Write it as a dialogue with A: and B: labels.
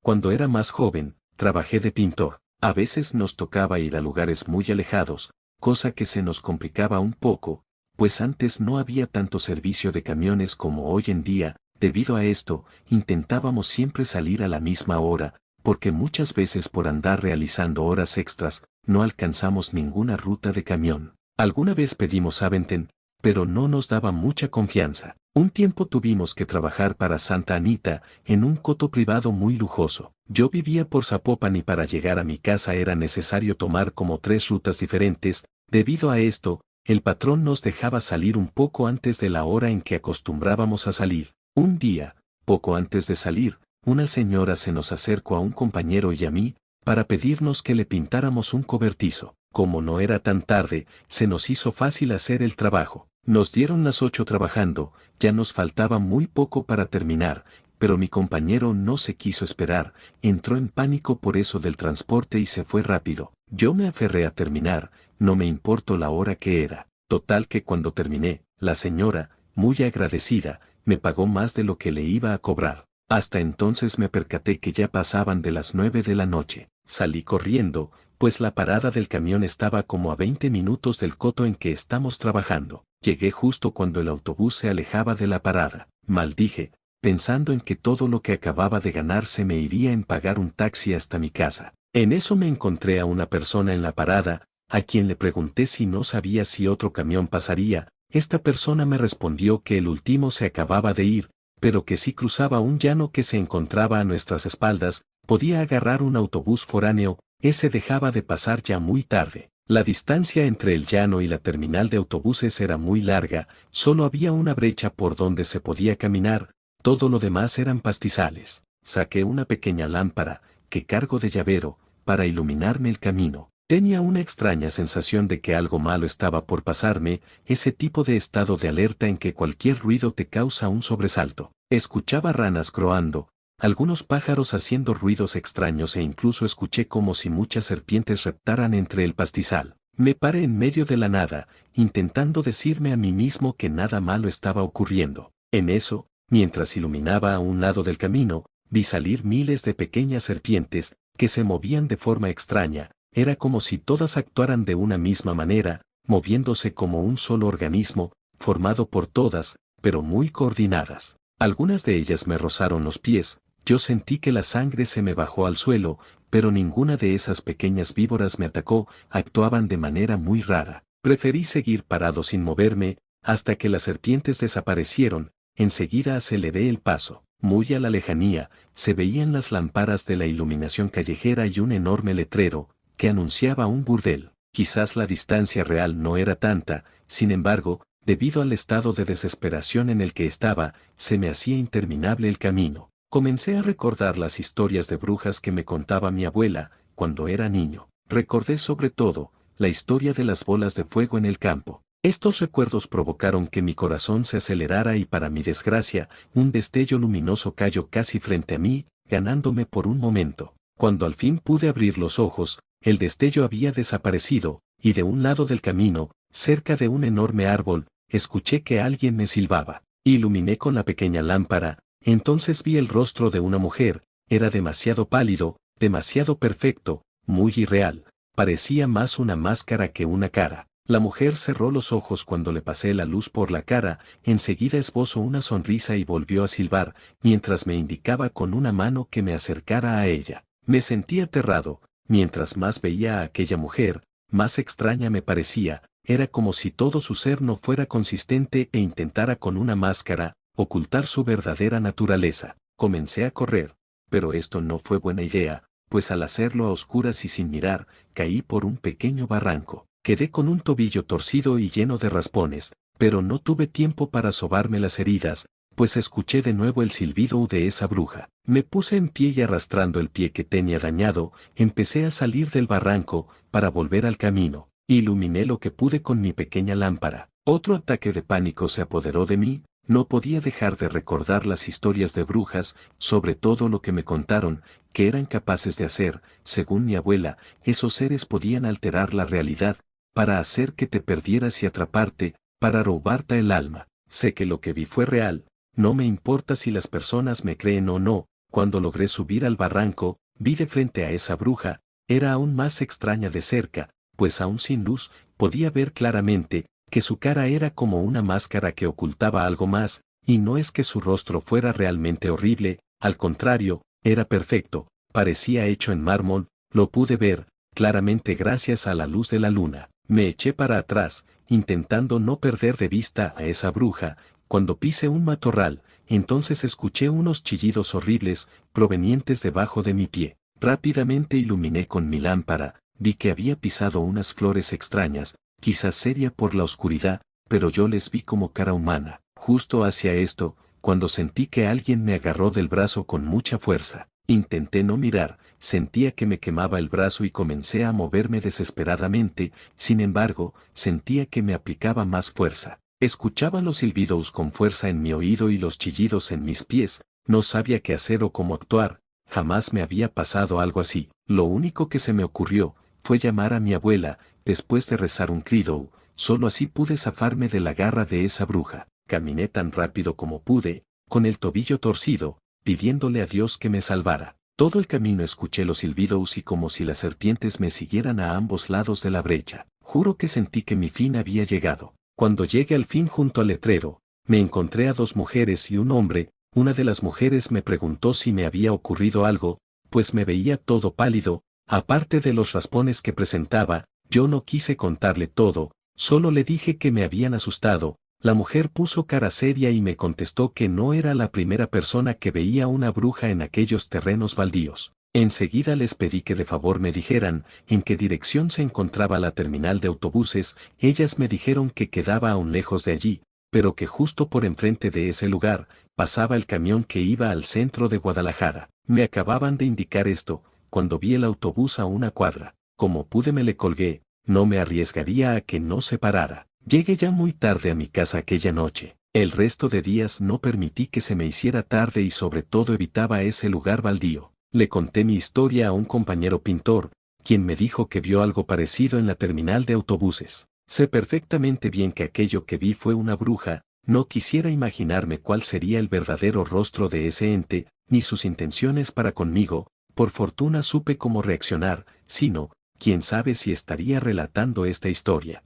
A: Cuando era más joven, trabajé de pintor. A veces nos tocaba ir a lugares muy alejados, cosa que se nos complicaba un poco, pues antes no había tanto servicio de camiones como hoy en día. Debido a esto, intentábamos siempre salir a la misma hora, porque muchas veces por andar realizando horas extras, no alcanzamos ninguna ruta de camión. Alguna vez pedimos Aventen, pero no nos daba mucha confianza. Un tiempo tuvimos que trabajar para Santa Anita, en un coto privado muy lujoso. Yo vivía por Zapopan y para llegar a mi casa era necesario tomar como 3 rutas diferentes. Debido a esto, el patrón nos dejaba salir un poco antes de la hora en que acostumbrábamos a salir. Un día, poco antes de salir, una señora se nos acercó a un compañero y a mí, para pedirnos que le pintáramos un cobertizo. Como no era tan tarde, se nos hizo fácil hacer el trabajo. Nos dieron las 8 trabajando, ya nos faltaba muy poco para terminar, pero mi compañero no se quiso esperar, entró en pánico por eso del transporte y se fue rápido. Yo me aferré a terminar, no me importó la hora que era. Total que cuando terminé, la señora, muy agradecida, me pagó más de lo que le iba a cobrar. Hasta entonces me percaté que ya pasaban de las 9 de la noche. Salí corriendo, pues la parada del camión estaba como a 20 minutos del coto en que estamos trabajando. Llegué justo cuando el autobús se alejaba de la parada. Maldije, pensando en que todo lo que acababa de ganar se me iría en pagar un taxi hasta mi casa. En eso me encontré a una persona en la parada, a quien le pregunté si no sabía si otro camión pasaría. Esta persona me respondió que el último se acababa de ir, pero que si cruzaba un llano que se encontraba a nuestras espaldas, podía agarrar un autobús foráneo. Ese dejaba de pasar ya muy tarde. La distancia entre el llano y la terminal de autobuses era muy larga, solo había una brecha por donde se podía caminar, todo lo demás eran pastizales. Saqué una pequeña lámpara, que cargo de llavero, para iluminarme el camino. Tenía una extraña sensación de que algo malo estaba por pasarme, ese tipo de estado de alerta en que cualquier ruido te causa un sobresalto. Escuchaba ranas croando, algunos pájaros haciendo ruidos extraños e incluso escuché como si muchas serpientes reptaran entre el pastizal. Me paré en medio de la nada, intentando decirme a mí mismo que nada malo estaba ocurriendo. En eso, mientras iluminaba a un lado del camino, vi salir miles de pequeñas serpientes, que se movían de forma extraña. Era como si todas actuaran de una misma manera, moviéndose como un solo organismo, formado por todas, pero muy coordinadas. Algunas de ellas me rozaron los pies, yo sentí que la sangre se me bajó al suelo, pero ninguna de esas pequeñas víboras me atacó, actuaban de manera muy rara. Preferí seguir parado sin moverme, hasta que las serpientes desaparecieron. Enseguida aceleré el paso. Muy a la lejanía, se veían las lámparas de la iluminación callejera y un enorme letrero, que anunciaba un burdel. Quizás la distancia real no era tanta, sin embargo, debido al estado de desesperación en el que estaba, se me hacía interminable el camino. Comencé a recordar las historias de brujas que me contaba mi abuela, cuando era niño. Recordé sobre todo, la historia de las bolas de fuego en el campo. Estos recuerdos provocaron que mi corazón se acelerara y para mi desgracia, un destello luminoso cayó casi frente a mí, ganándome por un momento. Cuando al fin pude abrir los ojos, el destello había desaparecido, y de un lado del camino, cerca de un enorme árbol, escuché que alguien me silbaba. Iluminé con la pequeña lámpara, entonces vi el rostro de una mujer, era demasiado pálido, demasiado perfecto, muy irreal, parecía más una máscara que una cara. La mujer cerró los ojos cuando le pasé la luz por la cara, enseguida esbozó una sonrisa y volvió a silbar, mientras me indicaba con una mano que me acercara a ella. Me sentí aterrado, mientras más veía a aquella mujer, más extraña me parecía, era como si todo su ser no fuera consistente e intentara con una máscara, ocultar su verdadera naturaleza. Comencé a correr, pero esto no fue buena idea, pues al hacerlo a oscuras y sin mirar, caí por un pequeño barranco. Quedé con un tobillo torcido y lleno de raspones, pero no tuve tiempo para sobarme las heridas, pues escuché de nuevo el silbido de esa bruja. Me puse en pie y arrastrando el pie que tenía dañado, empecé a salir del barranco, para volver al camino. Iluminé lo que pude con mi pequeña lámpara. Otro ataque de pánico se apoderó de mí, no podía dejar de recordar las historias de brujas, sobre todo lo que me contaron, que eran capaces de hacer. Según mi abuela, esos seres podían alterar la realidad, para hacer que te perdieras y atraparte, para robarte el alma. Sé que lo que vi fue real, no me importa si las personas me creen o no, Cuando logré subir al barranco, vi de frente a esa bruja, era aún más extraña de cerca, pues aún sin luz, podía ver claramente, que su cara era como una máscara que ocultaba algo más, y no es que su rostro fuera realmente horrible, al contrario, era perfecto, parecía hecho en mármol, lo pude ver, claramente gracias a la luz de la luna. Me eché para atrás, intentando no perder de vista a esa bruja, cuando pise un matorral, entonces escuché unos chillidos horribles, provenientes debajo de mi pie. Rápidamente iluminé con mi lámpara, vi que había pisado unas flores extrañas, quizás seria por la oscuridad, pero yo les vi como cara humana. Justo hacia esto, cuando sentí que alguien me agarró del brazo con mucha fuerza. Intenté no mirar, sentía que me quemaba el brazo y comencé a moverme desesperadamente, sin embargo, sentía que me aplicaba más fuerza. Escuchaba los silbidos con fuerza en mi oído y los chillidos en mis pies, no sabía qué hacer o cómo actuar, jamás me había pasado algo así. Lo único que se me ocurrió fue llamar a mi abuela, después de rezar un credo, solo así pude zafarme de la garra de esa bruja. Caminé tan rápido como pude, con el tobillo torcido, pidiéndole a Dios que me salvara. Todo el camino escuché los silbidos y como si las serpientes me siguieran a ambos lados de la brecha. Juro que sentí que mi fin había llegado. Cuando llegué al fin junto al letrero, me encontré a dos mujeres y un hombre. Una de las mujeres me preguntó si me había ocurrido algo, pues me veía todo pálido, aparte de los raspones que presentaba. Yo no quise contarle todo, solo le dije que me habían asustado. La mujer puso cara seria y me contestó que no era la primera persona que veía una bruja en aquellos terrenos baldíos. Enseguida les pedí que de favor me dijeran en qué dirección se encontraba la terminal de autobuses. Ellas me dijeron que quedaba aún lejos de allí, pero que justo por enfrente de ese lugar pasaba el camión que iba al centro de Guadalajara. Me acababan de indicar esto, cuando vi el autobús a una cuadra. Como pude me le colgué, no me arriesgaría a que no se parara. Llegué ya muy tarde a mi casa aquella noche. El resto de días no permití que se me hiciera tarde y sobre todo evitaba ese lugar baldío. Le conté mi historia a un compañero pintor, quien me dijo que vio algo parecido en la terminal de autobuses. Sé perfectamente bien que aquello que vi fue una bruja, no quisiera imaginarme cuál sería el verdadero rostro de ese ente, ni sus intenciones para conmigo. Por fortuna supe cómo reaccionar, si no, quién sabe si estaría relatando esta historia.